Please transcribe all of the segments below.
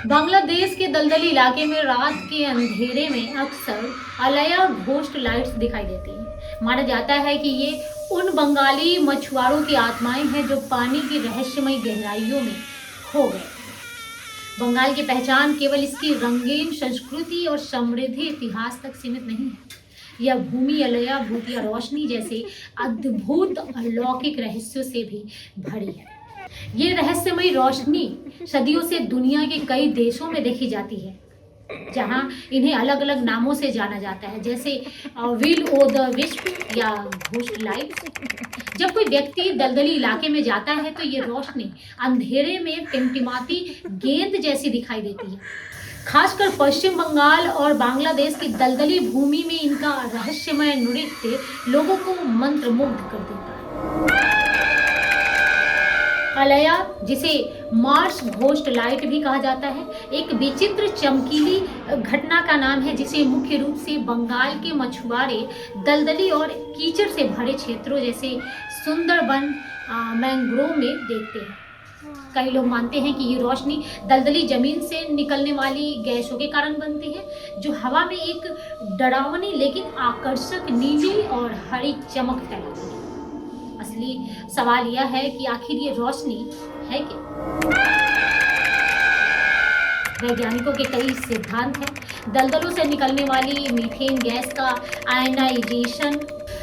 बांग्लादेश के दलदली इलाके में रात के अंधेरे में अक्सर अलया घोस्ट लाइट्स दिखाई देती हैं। माना जाता है कि ये उन बंगाली मछुआरों की आत्माएं हैं जो पानी की रहस्यमय गहराइयों में खो गए। बंगाल की पहचान केवल इसकी रंगीन संस्कृति और समृद्धि इतिहास तक सीमित नहीं है। यह भूमि अलया भूतिया रोशनी जैसे अद्भुत अलौकिक रहस्यों से भी भरी है। ये रहस्यमय रोशनी सदियों से दुनिया के कई देशों में देखी जाती है, जहां इन्हें अलग अलग नामों से जाना जाता है, जैसे विल ओ द विस्प या घोस्ट लाइट। जब कोई व्यक्ति दलदली इलाके में जाता है तो ये रोशनी अंधेरे में टिमटिमाती गेंद जैसी दिखाई देती है। खासकर पश्चिम बंगाल और बांग्लादेश की दलदली भूमि में इनका रहस्यमय नृत्य लोगों को मंत्रमुग्ध कर देता है। अलया, जिसे मार्स घोस्ट लाइट भी कहा जाता है, एक विचित्र चमकीली घटना का नाम है जिसे मुख्य रूप से बंगाल के मछुआरे दलदली और कीचड़ से भरे क्षेत्रों जैसे सुंदरबन मैंग्रोव में देखते हैं। कई लोग मानते हैं कि ये रोशनी दलदली जमीन से निकलने वाली गैसों के कारण बनती है, जो हवा में एक डरावनी लेकिन आकर्षक नीली और हरी चमक फैलाती है। असली सवाल यह है कि आखिर ये रोशनी है क्या? वैज्ञानिकों के कई सिद्धांत हैं। दलदलों से निकलने वाली मीथेन गैस का आयनाइजेशन,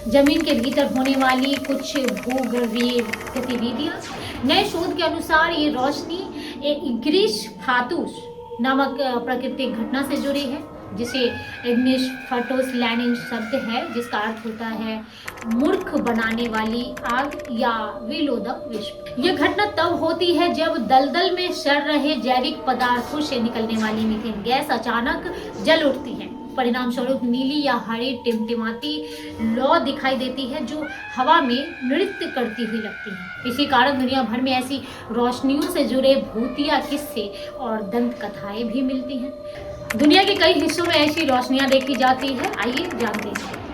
जमीन के भीतर होने वाली कुछ भूगर्भीय गतिविधियां। नए शोध के अनुसार ये रोशनी इग्निस फातूस नामक प्राकृतिक घटना से जुड़ी है, जिसे इग्निस फातूस लैटिन शब्द है जिसका अर्थ होता है मूर्ख बनाने वाली आग या विल ओ द विस्प। यह घटना तब होती है जब दलदल में सड़ रहे जैविक पदार्थों से निकलने वाली मीथेन गैस अचानक जल उठती है। परिणाम स्वरूप नीली या हरी टिमटिमाती लौ दिखाई देती है जो हवा में नृत्य करती हुई लगती है। इसी कारण दुनिया भर में ऐसी रोशनियों से जुड़े भूतिया किस्से और दंत कथाएं भी मिलती हैं। दुनिया के कई हिस्सों में ऐसी रोशनियां देखी जाती है। आइए जानते हैं।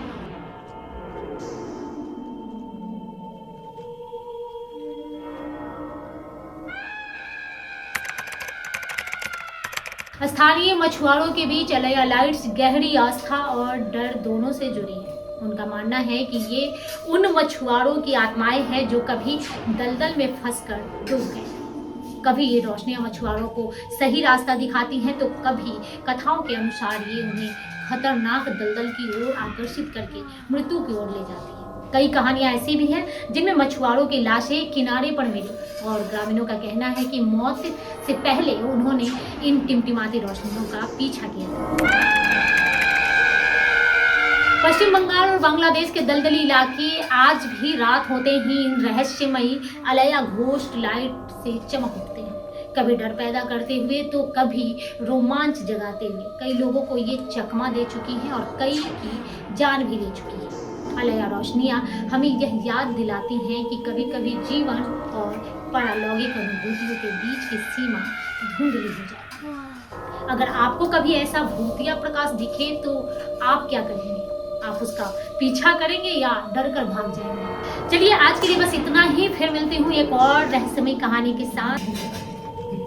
स्थानीय मछुआरों के बीच अलया लाइट्स गहरी आस्था और डर दोनों से जुड़ी है। उनका मानना है कि ये उन मछुआरों की आत्माएं हैं जो कभी दलदल में फंसकर डूब गए। कभी ये रोशनियां मछुआरों को सही रास्ता दिखाती हैं तो कभी कथाओं के अनुसार ये उन्हें खतरनाक दलदल की ओर आकर्षित करके मृत्यु की ओर ले जाती है। कई कहानियां ऐसी भी हैं जिनमें मछुआरों की लाशें किनारे पर मिली और ग्रामीणों का कहना है कि मौत से पहले उन्होंने इन टिमटिमाती रोशनियों का पीछा किया। पश्चिम बंगाल और बांग्लादेश के दलदली इलाके आज भी रात होते ही इन रहस्यमयी अलया घोस्ट लाइट से चमक उठते हैं, कभी डर पैदा करते हुए तो कभी रोमांच जगाते हुए। कई लोगों को ये चकमा दे चुकी हैं और कई की जान भी ले चुकी है। अलया रोशनियां हमें यह याद दिलाती हैं कि कभी कभी जीवन और पारलौकिक अनुभूतियों के बीच की सीमा धुंधली हो जाती है। अगर आपको कभी ऐसा भूतिया प्रकाश दिखे तो आप क्या करेंगे? आप उसका पीछा करेंगे या डर कर भाग जाएंगे? चलिए आज के लिए बस इतना ही। फिर मिलती हूँ एक और रहस्यमय कहानी के साथ।